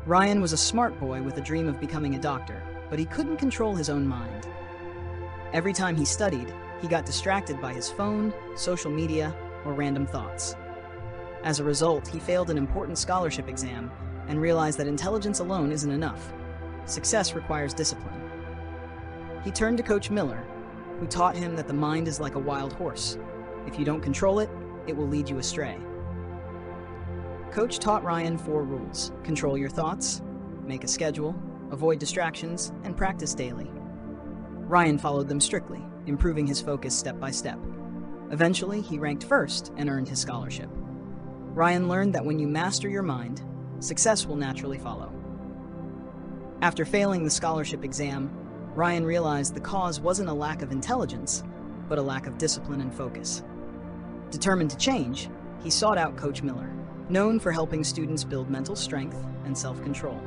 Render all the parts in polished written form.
Ryan was a smart boy with a dream of becoming a doctor, but he couldn't control his own mind. Every time he studied, he got distracted by his phone, social media, or random thoughts. As a result, he failed an important scholarship exam and realized that intelligence alone isn't enough. Success requires discipline. He turned to Coach Miller, who taught him that the mind is like a wild horse. If you don't control it, it will lead you astray. Coach taught Ryan 4 rules: control your thoughts, make a schedule, avoid distractions, and practice daily. Ryan followed them strictly, improving his focus step by step. Eventually, he ranked first and earned his scholarship. Ryan learned that when you master your mind, success will naturally follow. After failing the scholarship exam, Ryan realized the cause wasn't a lack of intelligence, but a lack of discipline and focus. Determined to change, he sought out Coach Miller, known for helping students build mental strength and self-control.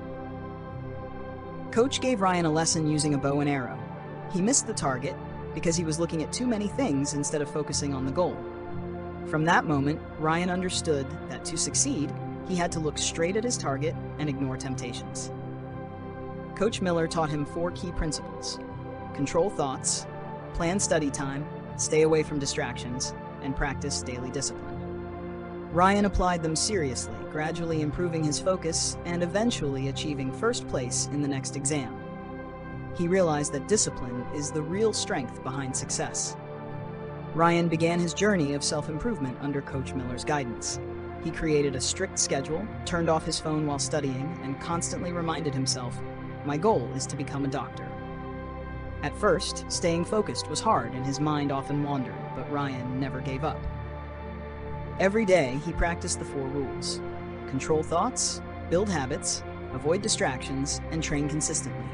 Coach gave Ryan a lesson using a bow and arrow. He missed the target because he was looking at too many things instead of focusing on the goal. From that moment, Ryan understood that to succeed, he had to look straight at his target and ignore temptations. Coach Miller taught him 4 key principles: control thoughts, plan study time, stay away from distractions, and practice daily discipline. Ryan applied them seriously, gradually improving his focus and eventually achieving first place in the next exam. He realized that discipline is the real strength behind success. Ryan began his journey of self-improvement under Coach Miller's guidance. He created a strict schedule, turned off his phone while studying, and constantly reminded himself, "My goal is to become a doctor." At first, staying focused was hard and his mind often wandered, but Ryan never gave up. Every day, he practiced the 4 rules: control thoughts, build habits, avoid distractions, and train consistently.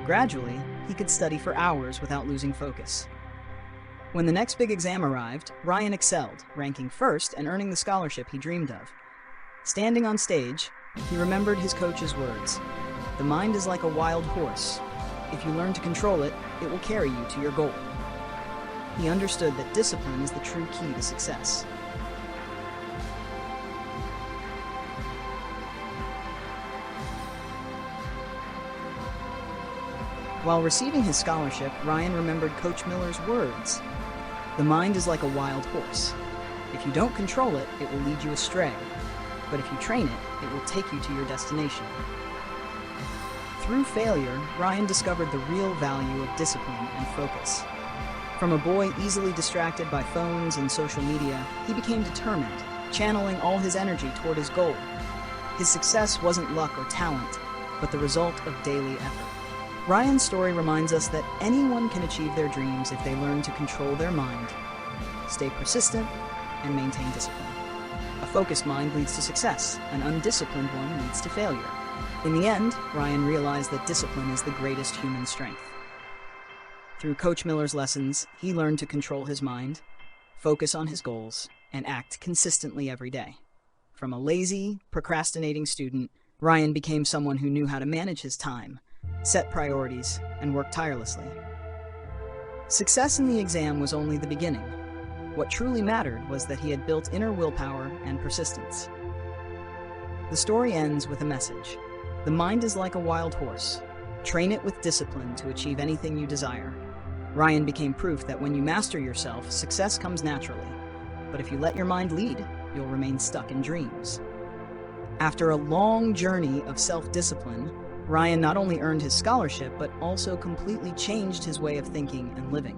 Gradually, he could study for hours without losing focus. When the next big exam arrived, Ryan excelled, ranking first and earning the scholarship he dreamed of. Standing on stage, he remembered his coach's words: "The mind is like a wild horse. If you learn to control it, it will carry you to your goal." He understood that discipline is the true key to success. While receiving his scholarship, Ryan remembered Coach Miller's words: "The mind is like a wild horse. If you don't control it, it will lead you astray. But if you train it, it will take you to your destination." Through failure, Ryan discovered the real value of discipline and focus. From a boy easily distracted by phones and social media, he became determined, channeling all his energy toward his goal. His success wasn't luck or talent, but the result of daily effort. Ryan's story reminds us that anyone can achieve their dreams if they learn to control their mind, stay persistent, and maintain discipline. A focused mind leads to success, an undisciplined one leads to failure. In the end, Ryan realized that discipline is the greatest human strength. Through Coach Miller's lessons, he learned to control his mind, focus on his goals, and act consistently every day. From a lazy, procrastinating student, Ryan became someone who knew how to manage his time, set priorities, and work tirelessly. Success in the exam was only the beginning. What truly mattered was that he had built inner willpower and persistence. The story ends with a message: the mind is like a wild horse. Train it with discipline to achieve anything you desire. Ryan became proof that when you master yourself, success comes naturally. But if you let your mind lead, you'll remain stuck in dreams. After a long journey of self-discipline, Ryan not only earned his scholarship, but also completely changed his way of thinking and living.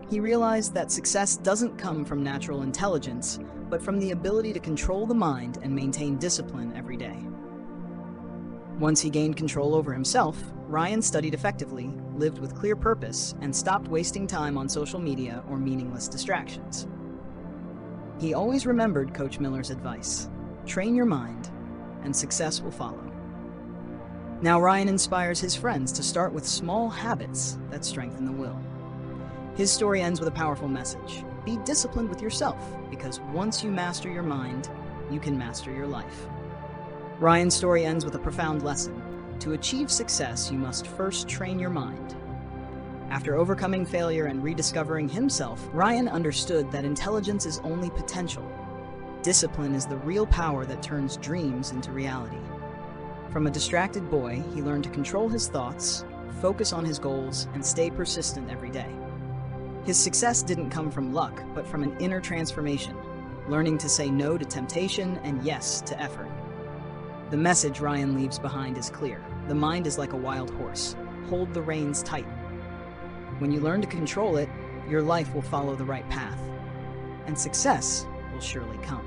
He realized that success doesn't come from natural intelligence, but from the ability to control the mind and maintain discipline every day. Once he gained control over himself, Ryan studied effectively, lived with clear purpose, and stopped wasting time on social media or meaningless distractions. He always remembered Coach Miller's advice: train your mind, and success will follow. Now Ryan inspires his friends to start with small habits that strengthen the will. His story ends with a powerful message: be disciplined with yourself, because once you master your mind, you can master your life. Ryan's story ends with a profound lesson: to achieve success, you must first train your mind. After overcoming failure and rediscovering himself, Ryan understood that intelligence is only potential. Discipline is the real power that turns dreams into reality. From a distracted boy, he learned to control his thoughts, focus on his goals, and stay persistent every day. His success didn't come from luck, but from an inner transformation, learning to say no to temptation and yes to effort. The message Ryan leaves behind is clear. The mind is like a wild horse. Hold the reins tight. When you learn to control it, your life will follow the right path, and success will surely come.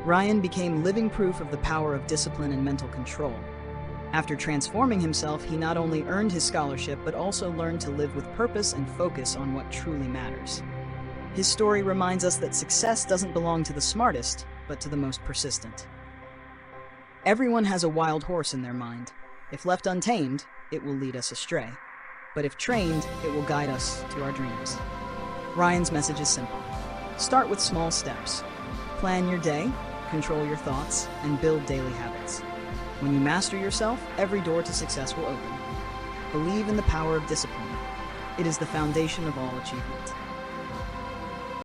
Ryan became living proof of the power of discipline and mental control. After transforming himself, he not only earned his scholarship, but also learned to live with purpose and focus on what truly matters. His story reminds us that success doesn't belong to the smartest, but to the most persistent. Everyone has a wild horse in their mind. If left untamed, it will lead us astray. But if trained, it will guide us to our dreams. Ryan's message is simple. Start with small steps. Plan your day, control your thoughts, and build daily habits. When you master yourself, every door to success will open. Believe in the power of discipline. It is the foundation of all achievement.